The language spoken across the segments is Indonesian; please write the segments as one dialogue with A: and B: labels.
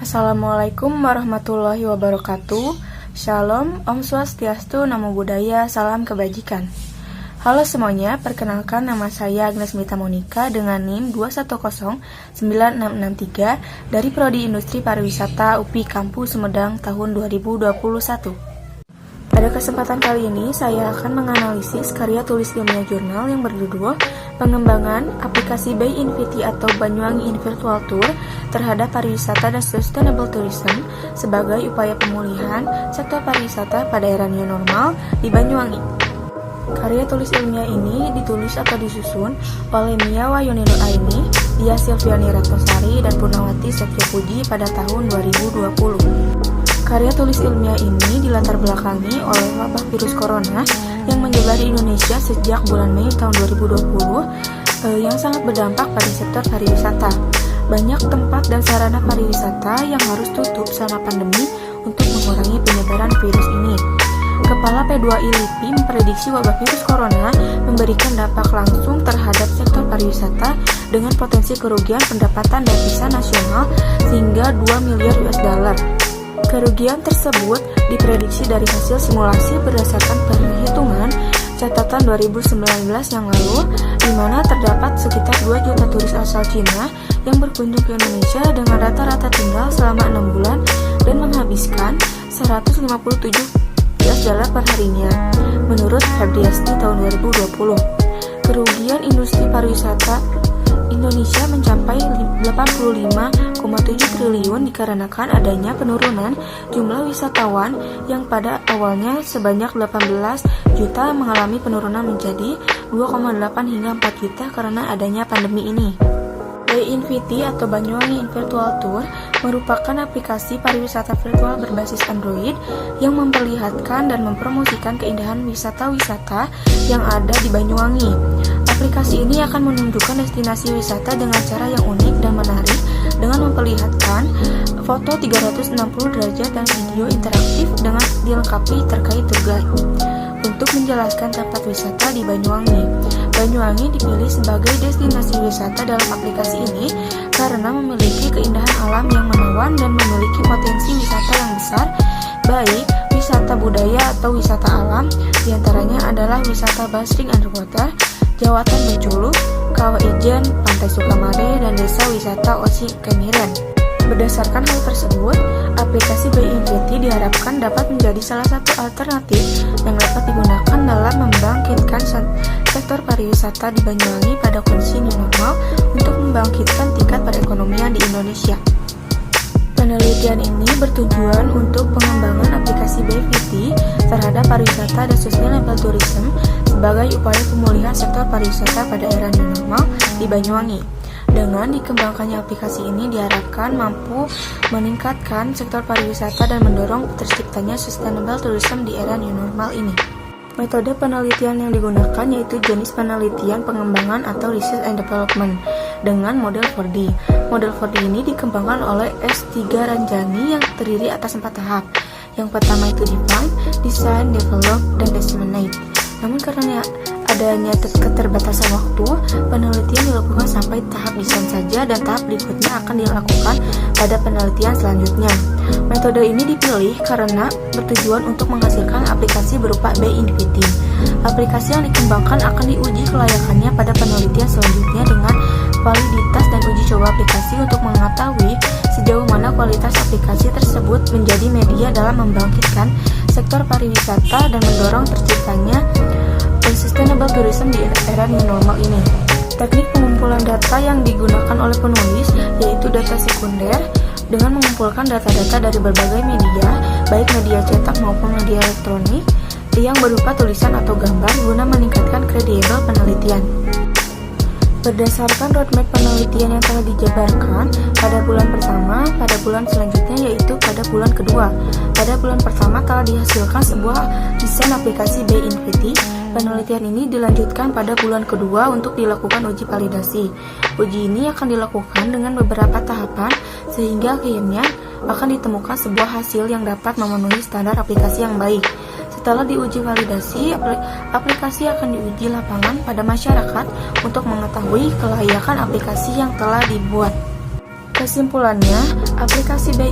A: Assalamualaikum warahmatullahi wabarakatuh. Shalom, Om Swastiastu, Namo Buddhaya, salam kebajikan. Halo semuanya, perkenalkan nama saya Agnes Mita Monika dengan NIM 2109663 dari Prodi Industri Pariwisata UPI Kampus Sumedang tahun 2021. Pada kesempatan kali ini, saya akan menganalisis karya tulis ilmiah jurnal yang berjudul Pengembangan Aplikasi Bay Inviti atau Banyuwangi in Virtual Tour terhadap Pariwisata dan Sustainable Tourism sebagai upaya pemulihan sektor pariwisata pada era new normal di Banyuwangi. Karya tulis ilmiah ini ditulis atau disusun oleh Mia Wahyuni Nur Aini, Dia Silviani Ratnasari, dan Purnawati Setio Puji pada tahun 2020. Karya tulis ilmiah ini dilatar belakangi oleh wabah virus corona yang menyebar di Indonesia sejak bulan Mei tahun 2020 yang sangat berdampak pada sektor pariwisata. Banyak tempat dan sarana pariwisata yang harus tutup selama pandemi untuk mengurangi penyebaran virus ini. Kepala P2I LIPI memprediksi wabah virus corona memberikan dampak langsung terhadap sektor pariwisata dengan potensi kerugian pendapatan devisa nasional hingga 2 miliar US$. Kerugian tersebut diprediksi dari hasil simulasi berdasarkan perhitungan catatan 2019 yang lalu, di mana terdapat sekitar 2 juta turis asal Cina yang berkunjung ke Indonesia dengan rata-rata tinggal selama 6 bulan dan menghabiskan 157 US$ per harinya, menurut Febriasti tahun 2020. Kerugian industri pariwisata Indonesia mencapai 85,7 triliun dikarenakan adanya penurunan jumlah wisatawan yang pada awalnya sebanyak 18 juta mengalami penurunan menjadi 2,8 hingga 4 juta karena adanya pandemi ini. Bay Inviti atau Banyuwangi in Virtual Tour merupakan aplikasi pariwisata virtual berbasis Android yang memperlihatkan dan mempromosikan keindahan wisata-wisata yang ada di Banyuwangi. Aplikasi ini akan menunjukkan destinasi wisata dengan cara yang unik dan menarik dengan memperlihatkan foto 360 derajat dan video interaktif dengan dilengkapi terkait tour guide. Untuk menjelaskan tempat wisata di Banyuwangi, Banyuwangi dipilih sebagai destinasi wisata dalam aplikasi ini karena memiliki keindahan alam yang menawan dan memiliki potensi wisata yang besar, baik wisata budaya atau wisata alam, diantaranya adalah wisata basring underwater, Jawatan Beculu, Kawah Ijen, Pantai Sukamade, dan Desa Wisata Osi Kemiren. Berdasarkan hal tersebut, aplikasi Bay Inviti diharapkan dapat menjadi salah satu alternatif yang dapat digunakan dalam membangkitkan sektor pariwisata di Banyuwangi pada kondisi new normal untuk membangkitkan tingkat perekonomian di Indonesia. Penelitian ini bertujuan untuk pengembangan aplikasi Bay Inviti terhadap pariwisata dan sustainable tourism sebagai upaya pemulihan sektor pariwisata pada era new normal di Banyuwangi. Dengan dikembangkannya aplikasi ini diharapkan mampu meningkatkan sektor pariwisata dan mendorong terciptanya sustainable tourism di era new normal ini. Metode penelitian yang digunakan yaitu jenis penelitian pengembangan atau research and development dengan model 4D. Model 4D ini dikembangkan oleh S3 Ranjani yang terdiri atas 4 tahap. Yang pertama itu define, design, develop, dan disseminate. Namun karena adanya keterbatasan waktu, penelitian dilakukan sampai tahap desain saja dan tahap berikutnya akan dilakukan pada penelitian selanjutnya. Metode ini dipilih karena bertujuan untuk menghasilkan aplikasi berupa Bay Inviti. Aplikasi yang dikembangkan akan diuji kelayakannya pada penelitian selanjutnya dengan validitas dan uji coba aplikasi untuk mengetahui sejauh mana kualitas aplikasi tersebut menjadi media dalam membangkitkan sektor pariwisata dan mendorong terciptanya sustainable tourism di era new normal ini. Teknik pengumpulan data yang digunakan oleh penulis yaitu data sekunder dengan mengumpulkan data-data dari berbagai media, baik media cetak maupun media elektronik yang berupa tulisan atau gambar guna meningkatkan kredibel penelitian. Berdasarkan roadmap penelitian yang telah dijabarkan pada bulan pertama, pada bulan selanjutnya yaitu pada bulan kedua. Pada bulan pertama telah dihasilkan sebuah desain aplikasi Bay Inviti. Penelitian ini dilanjutkan pada bulan kedua untuk dilakukan uji validasi. Uji ini akan dilakukan dengan beberapa tahapan sehingga akhirnya akan ditemukan sebuah hasil yang dapat memenuhi standar aplikasi yang baik. Setelah diuji validasi, aplikasi akan diuji lapangan pada masyarakat untuk mengetahui kelayakan aplikasi yang telah dibuat. Kesimpulannya, aplikasi Bay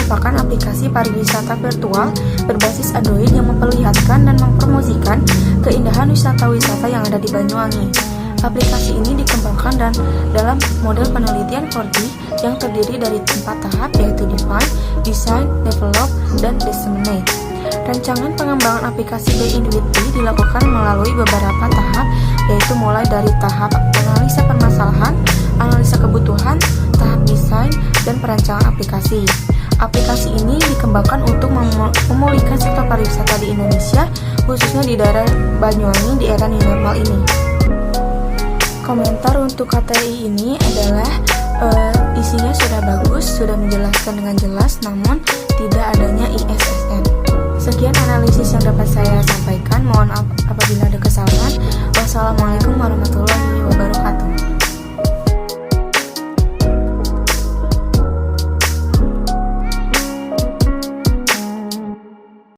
A: merupakan aplikasi pariwisata virtual berbasis Android yang memperlihatkan dan mempromosikan keindahan wisata-wisata yang ada di Banyuwangi. Aplikasi ini dikembangkan dan dalam model penelitian 4D yang terdiri dari 4 tahap, yaitu define, design, develop, dan disseminate. Rancangan pengembangan aplikasi By Intuity dilakukan melalui beberapa tahap, yaitu mulai dari tahap analisa permasalahan, analisa kebutuhan, tahap desain, dan perancangan aplikasi. Aplikasi ini dikembangkan untuk memulihkan sektor pariwisata di Indonesia, khususnya di daerah Banyuwangi di era new normal ini. Komentar untuk KTI ini adalah isinya sudah bagus, sudah menjelaskan dengan jelas, namun tidak adanya ISSN. Sekian analisis yang dapat saya sampaikan. Mohon apabila ada kesalahan. Wassalamualaikum warahmatullahi wabarakatuh.